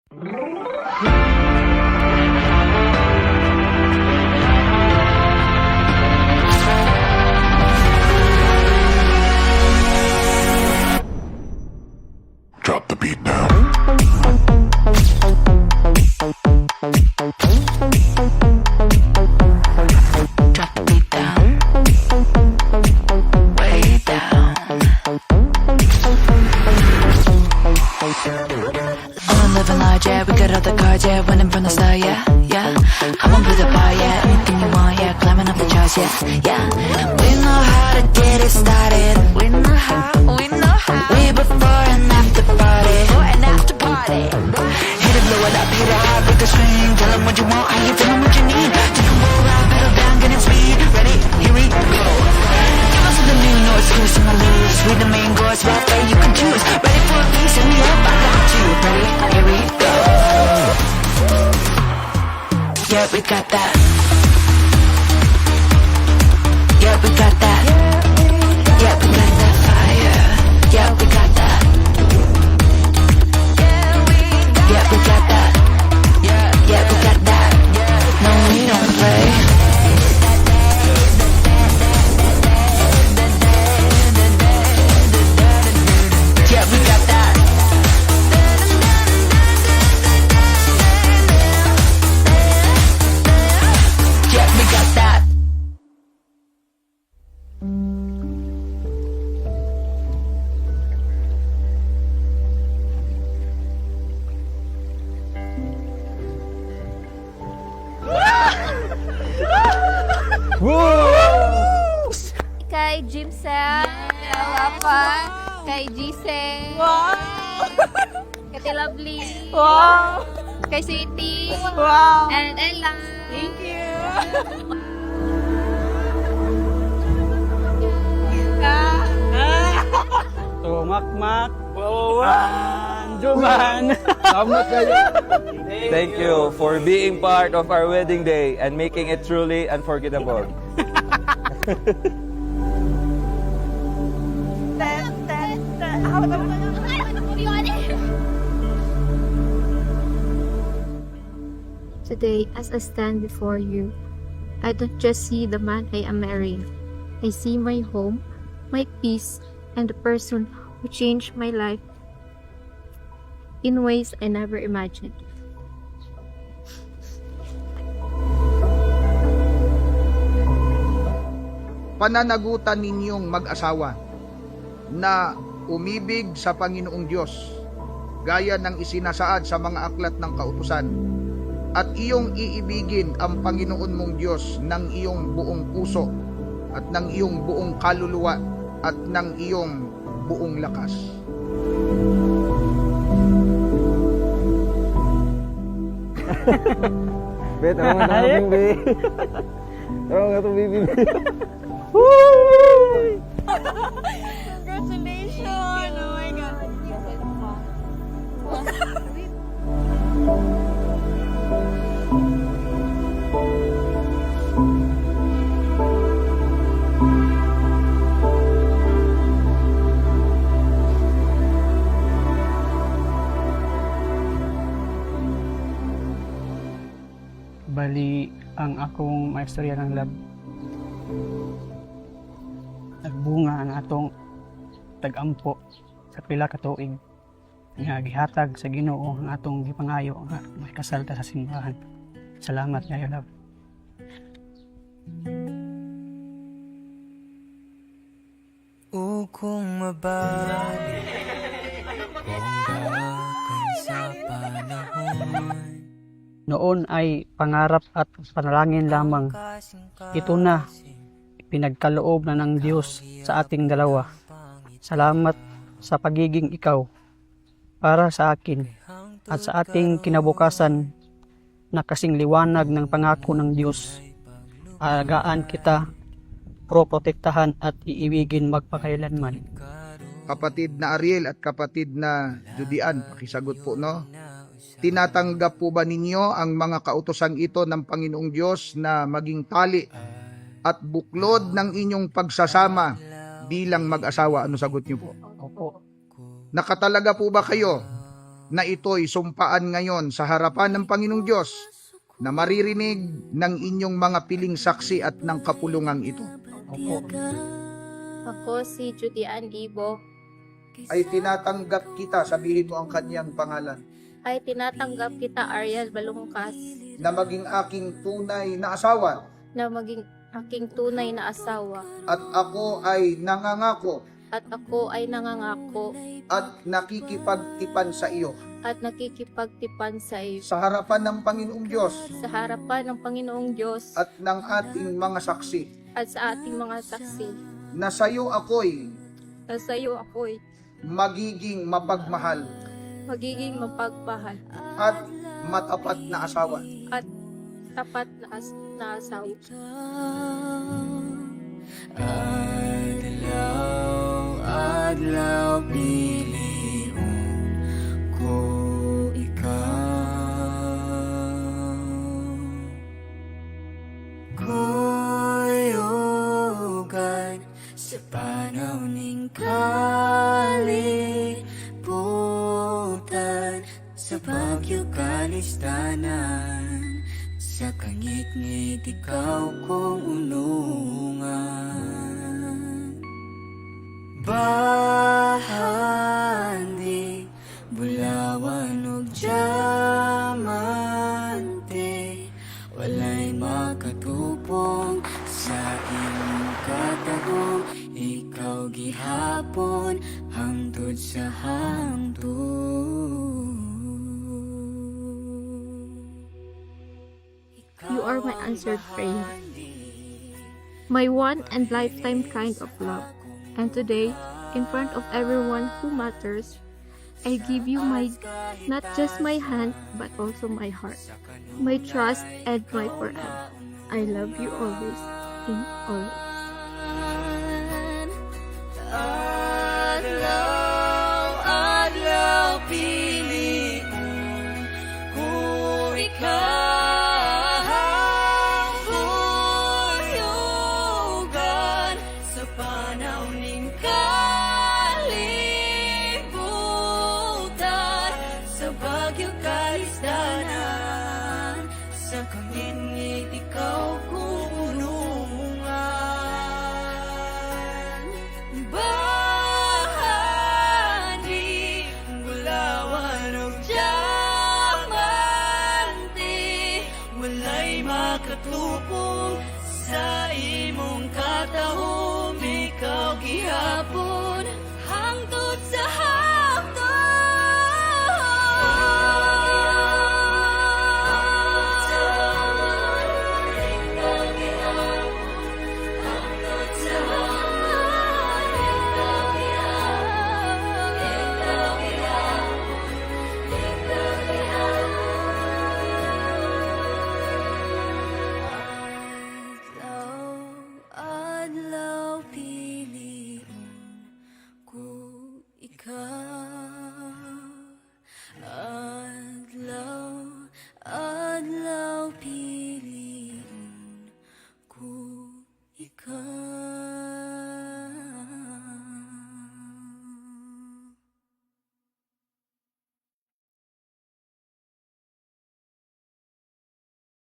Drop the beat now. Drop the beat down, way down. I'm living large, yeah, we got all the cards, yeah, winning from the start, yeah, yeah. I'm on the bar, yeah, anything you want, yeah, climbing up the charts, yeah, yeah. We know how to get it started, we know how, we know how. We before and after party, hit it, blow it up, hit it hard, break the string. Tell them what you want, how you feeling, what you need. Take a roll around, pedal down, getting speed. Ready, here we go. Give us something new, no excuse to lose. Read the main course, right way you can choose. Ready for a piece, and we up, I got you. Ready, here we go. Yeah, we got that. Yeah, we got that. Yeah, we got that fire. Yeah, we got that. Yeah, we got that. Yeah, we got that. No, we don't play. Yeah, we got that. Yeah, we got that. Kay Jimsel, Papa, kay Giselle, kay Ate Lovely, kay Sweetie, and Ella. Thank you. So, Makmak, Juman. Salamat kayo. Thank you for being part of our wedding day and making it truly unforgettable. Today, as I stand before you, I don't just see the man I am marrying. I see my home, my peace, and the person who changed my life in ways I never imagined. Pananagutan ninyong mag-asawa na umibig sa Panginoong Diyos gaya ng isinasaad sa mga aklat ng kautusan, at iyong iibigin ang Panginoon mong Diyos ng iyong buong puso at ng iyong buong kaluluwa at ng iyong buong lakas. Bet, ako nga itong baby. Ako nga itong baby. Congratulations! Oh my God. Bali, ang akong maistorya ng love. Nagbunga ang atong tag-ampo sa pila ka tuig. Nga gihatag sa Ginoo ang atong gipangayo nga may kasal ta sa simbahan. Salamat kayo, love. Kung mabalik kung darating sa panahon. Noon ay pangarap at panalangin lamang. Ito na, pinagkaloob na ng Diyos sa ating dalawa. Salamat sa pagiging ikaw para sa akin at sa ating kinabukasan na kasing liwanag ng pangako ng Diyos. Alagaan kita, protektahan at iibigin magpakailanman. Kapatid na Ariel at kapatid na Judian, pakisagot po, no? Tinatanggap po ba ninyo ang mga kautosang ito ng Panginoong Diyos na maging tali at buklod ng inyong pagsasama bilang mag-asawa? Ano sagot niyo po? Opo. Nakatalaga po ba kayo na ito'y sumpaan ngayon sa harapan ng Panginoong Diyos na maririnig ng inyong mga piling saksi at ng kapulungang ito. Opo. Ako si Judy Ann Ibo, Ay tinatanggap kita, sabihin mo ang kanyang pangalan, ay tinatanggap kita Ariel Balungkas na maging aking tunay na asawa na maging aking tunay na asawa at ako ay nangangako at ako ay nangangako at nakikipagtipan sa iyo at nakikipagtipan sa iyo sa harapan ng Panginoong Diyos sa harapan ng Panginoong Diyos at ng ating mga saksi at sa ating mga saksi na sa iyo ako'y na sa iyo ako'y magiging mapagmahal magiging mapagmahal at matapat na asawa. at tapat na asawa. Adlaw piliun ko ikaw. Kuyugan sa panahon ning kalibutan, sa bagyo kalistanan, sa kangit-ngit ikaw kong unungan. Bahandi, bulawan ug diamante, walay makatupong sa imong katagong. Ikaw gihapon hangtod sa hangtod. You are my answered prayer, my one and lifetime kind of love. And today, in front of everyone who matters, I give you not just my hand, but also my heart, my trust, and my forever. I love you always, in always. Adlaw pili ko ikaw, kuyugan sa panahon ning kalibutan, sa bagyo kalistanan, sa kangit-ngit ikaw